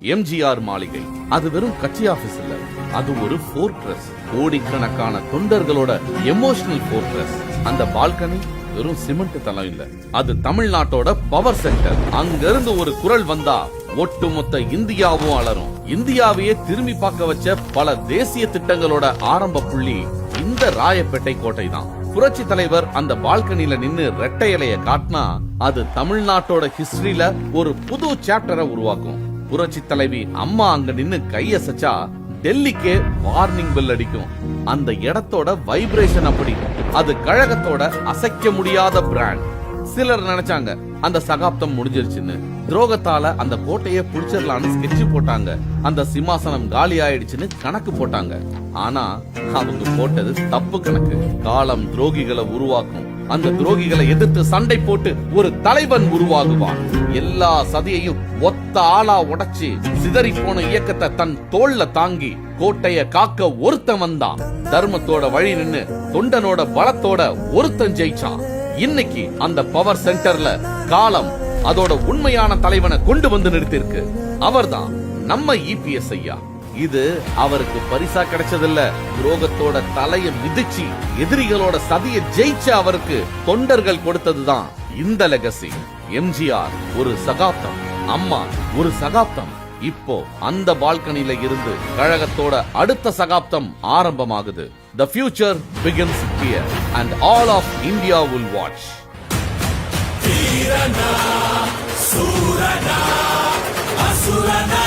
எம்ஜிஆர் மாளிகை அது வெறும் கட்சி ஆபீஸ் இல்ல, அது ஒரு ஃபோர்ட்ரஸ். கோடிக்கணக்கான தொண்டர்களோட எமோஷனல் ஃபோர்ட்ரஸ். அந்த பால்கனி வெறும் சிமெண்ட் தளம் இல்ல, அது தமிழ்நாட்டோட பவர் சென்டர். அங்கிருந்து ஒரு குரல் வந்தா ஒட்டுமொத்த இந்தியாவும் அலரும். இந்தியாவையே திரும்பி பார்க்க வச்ச பல தேசிய திட்டங்களோட ஆரம்ப புள்ளி இந்த ராயப்பேட்டை கோட்டை தான். புரட்சி தலைவர் அந்த பால்கனில நின்னு ரெட்டை இலைய காட்டினா அது தமிழ்நாட்டோட ஹிஸ்டரியில ஒரு புது சாப்டரை உருவாக்கும். புரட்சி தலைவி அம்மா அங்க நின்னு கையசைச்சா டெல்லிக்கே வார்னிங் பெல் அடிக்கும். அந்த இடத்தோட வைப்ரேஷன் அப்படி. அது கழகத்தோட அசைக்க முடியாத பிராண்ட். சிலர் நினைச்சாங்க அந்த சகாப்தம் முடிஞ்சிருச்சுன்னு. துரோகத்தால அந்த கோட்டையை புடிச்சிடலான்னு ஸ்கெட்ச் போட்டாங்க. அந்த சிம்மாசனம் காலி ஆயிடுச்சுன்னு கணக்கு போட்டாங்க. ஆனா அவங்க போட்டது தப்பு கணக்கு. காலம் துரோகிகளை உருவாக்கும். அந்த துரோகிகளை எதிர்த்து சண்டை போட்டு ஒரு தலைவன் உருவாகுவான். எல்லா சதியையும் ஒத்த ஆளா உடைச்சு சிதறி போன இயக்கத்தை தன் தோள்ல தாங்கி கோட்டைய காக்க ஒருத்தன் வந்தான். தர்மத்தோட வழி நின்னு தொண்டனோட பலத்தோட ஒருத்தன் ஜெயிச்சான். இன்னைக்கு அந்த பவர் சென்டர்ல காலம் அதோட உண்மையான தலைவனை கொண்டு வந்து நிறுத்திருக்கு. அவர்தான் நம்ம இபிஎஸ் ஐயா. இது அவருக்கு பரிசா கிடைச்சதில்ல, துரோகத்தோட தலைய மிதிச்சு எதிரிகளோட சதியை ஜெயிச்ச அவருக்கு தொண்டர்கள் கொடுத்ததுதான் இந்த லெகசி. எம்ஜிஆர் ஒரு சகாப்தம், அம்மா ஒரு சகாப்தம். இப்போ அந்த பால்கனில இருந்து கழகத்தோட அடுத்த சகாப்தம் ஆரம்பமாகுது. The future begins here and all of India will watch. Veerana, Surana, Asurana.